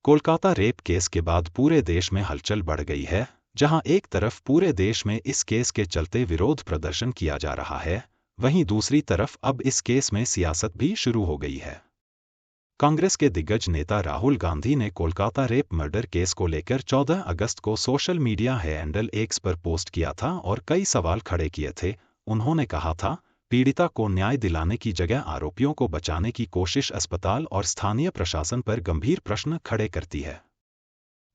Kolkata rape case के बाद पूरे देश में हलचल बढ़ गई है, जहां एक तरफ पूरे देश में इस केस के चलते विरोध प्रदर्शन किया जा रहा है, वहीं दूसरी तरफ अब इस केस में सियासत भी शुरू हो गई है। कांग्रेस के दिग्गज नेता राहुल गांधी ने कोलकाता रेप मर्डर केस को लेकर 14 अगस्त को सोशल मीडिया हैंडल एक्स पर पोस्ट किया था और कई सवाल खड़े किए थे। उन्होंने कहा था, पीड़िता को न्याय दिलाने की जगह आरोपियों को बचाने की कोशिश अस्पताल और स्थानीय प्रशासन पर गंभीर प्रश्न खड़े करती है।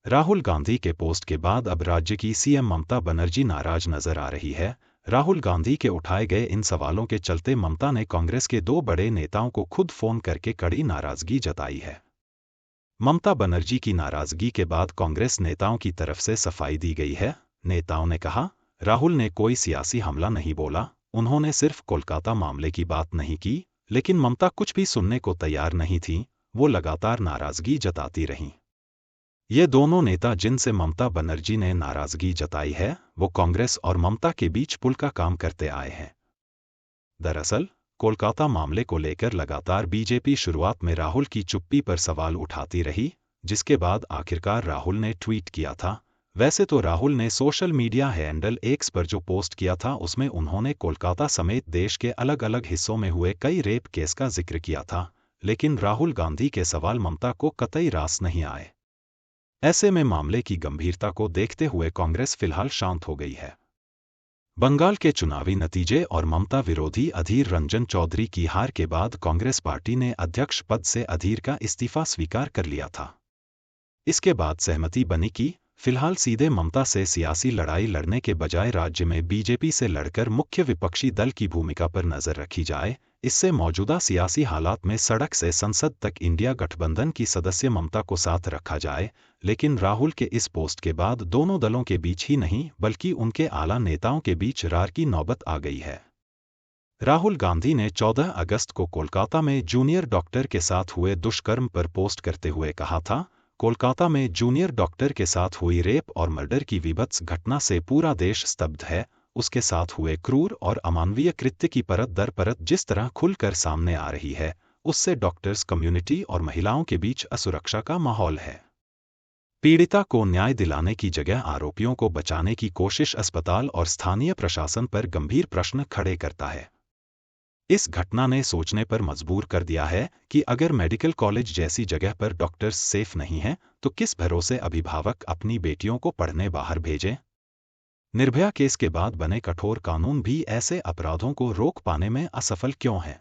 राहुल गांधी के पोस्ट के बाद अब राज्य की सीएम ममता बनर्जी नाराज नजर आ रही है। राहुल गांधी के उठाए गए इन सवालों के चलते ममता ने कांग्रेस के 2 बड़े नेताओं को खुद फोन करके कड़ी नाराजगी जताई है। ममता बनर्जी की नाराजगी के बाद कांग्रेस नेताओं की तरफ से सफाई दी गई है। नेताओं ने कहा, राहुल ने कोई सियासी हमला नहीं बोला, उन्होंने सिर्फ कोलकाता मामले की बात नहीं की, लेकिन ममता कुछ भी सुनने को तैयार नहीं थी, वो लगातार नाराजगी जताती रहीं। ये दोनों नेता जिनसे ममता बनर्जी ने नाराजगी जताई है, वो कांग्रेस और ममता के बीच पुल का काम करते आए हैं। दरअसल, कोलकाता मामले को लेकर लगातार बीजेपी शुरुआत में राहुल की चुप्पी पर सवाल उठाती रही, जिसके बाद आखिरकार राहुल ने ट्वीट किया था। वैसे तो राहुल ने सोशल मीडिया हैंडल एक्स पर जो पोस्ट किया था उसमें उन्होंने कोलकाता समेत देश के अलग अलग हिस्सों में हुए कई रेप केस का जिक्र किया था, लेकिन राहुल गांधी के सवाल ममता को कतई रास नहीं आए। ऐसे में मामले की गंभीरता को देखते हुए कांग्रेस फिलहाल शांत हो गई है। बंगाल के चुनावी नतीजे और ममता विरोधी अधीर रंजन चौधरी की हार के बाद कांग्रेस पार्टी ने अध्यक्ष पद से अधीर का इस्तीफा स्वीकार कर लिया था। इसके बाद सहमति बनी कि फिलहाल सीधे ममता से सियासी लड़ाई लड़ने के बजाय राज्य में बीजेपी से लड़कर मुख्य विपक्षी दल की भूमिका पर नजर रखी जाए। इससे मौजूदा सियासी हालात में सड़क से संसद तक इंडिया गठबंधन की सदस्य ममता को साथ रखा जाए। लेकिन राहुल के इस पोस्ट के बाद दोनों दलों के बीच ही नहीं बल्कि उनके आला नेताओं के बीच रार की नौबत आ गई है। राहुल गांधी ने 14 अगस्त को कोलकाता में जूनियर डॉक्टर के साथ हुए दुष्कर्म पर पोस्ट करते हुए कहा था, कोलकाता में जूनियर डॉक्टर के साथ हुई रेप और मर्डर की विभत्स घटना से पूरा देश स्तब्ध है। उसके साथ हुए क्रूर और अमानवीय कृत्य की परत दर परत जिस तरह खुलकर सामने आ रही है, उससे डॉक्टर्स कम्युनिटी और महिलाओं के बीच असुरक्षा का माहौल है। पीड़िता को न्याय दिलाने की जगह आरोपियों को बचाने की कोशिश अस्पताल और स्थानीय प्रशासन पर गंभीर प्रश्न खड़े करता है। इस घटना ने सोचने पर मजबूर कर दिया है कि अगर मेडिकल कॉलेज जैसी जगह पर डॉक्टर्स सेफ नहीं हैं, तो किस भरोसे अभिभावक अपनी बेटियों को पढ़ने बाहर भेजें? निर्भया केस के बाद बने कठोर कानून भी ऐसे अपराधों को रोक पाने में असफल क्यों हैं?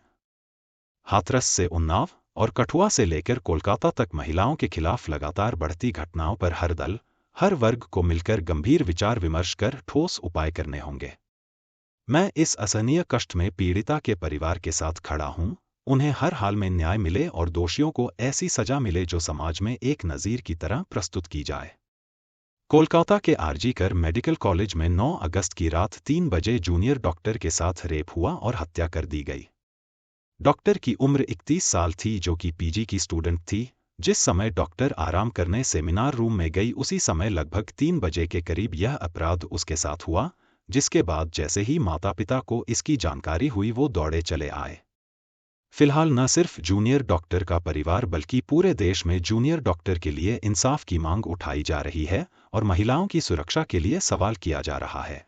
हाथरस से उन्नाव और कठुआ से लेकर कोलकाता तक महिलाओं के खिलाफ लगातार बढ़ती घटनाओं पर हर दल, हर वर्ग को मिलकर गंभीर विचार विमर्श कर ठोस उपाय करने होंगे। मैं इस असहनीय कष्ट में पीड़िता के परिवार के साथ खड़ा हूं। उन्हें हर हाल में न्याय मिले और दोषियों को ऐसी सजा मिले जो समाज में एक नज़ीर की तरह प्रस्तुत की जाए। कोलकाता के आरजी कर मेडिकल कॉलेज में 9 अगस्त की रात 3 बजे जूनियर डॉक्टर के साथ रेप हुआ और हत्या कर दी गई। डॉक्टर की उम्र 31 साल थी, जो कि पीजी की स्टूडेंट थी। जिस समय डॉक्टर आराम करने सेमिनार रूम में गई, उसी समय लगभग 3 बजे के करीब यह अपराध उसके साथ हुआ, जिसके बाद जैसे ही माता पिता को इसकी जानकारी हुई वो दौड़े चले आए। फिलहाल न सिर्फ जूनियर डॉक्टर का परिवार बल्कि पूरे देश में जूनियर डॉक्टर के लिए इंसाफ की मांग उठाई जा रही है और महिलाओं की सुरक्षा के लिए सवाल किया जा रहा है।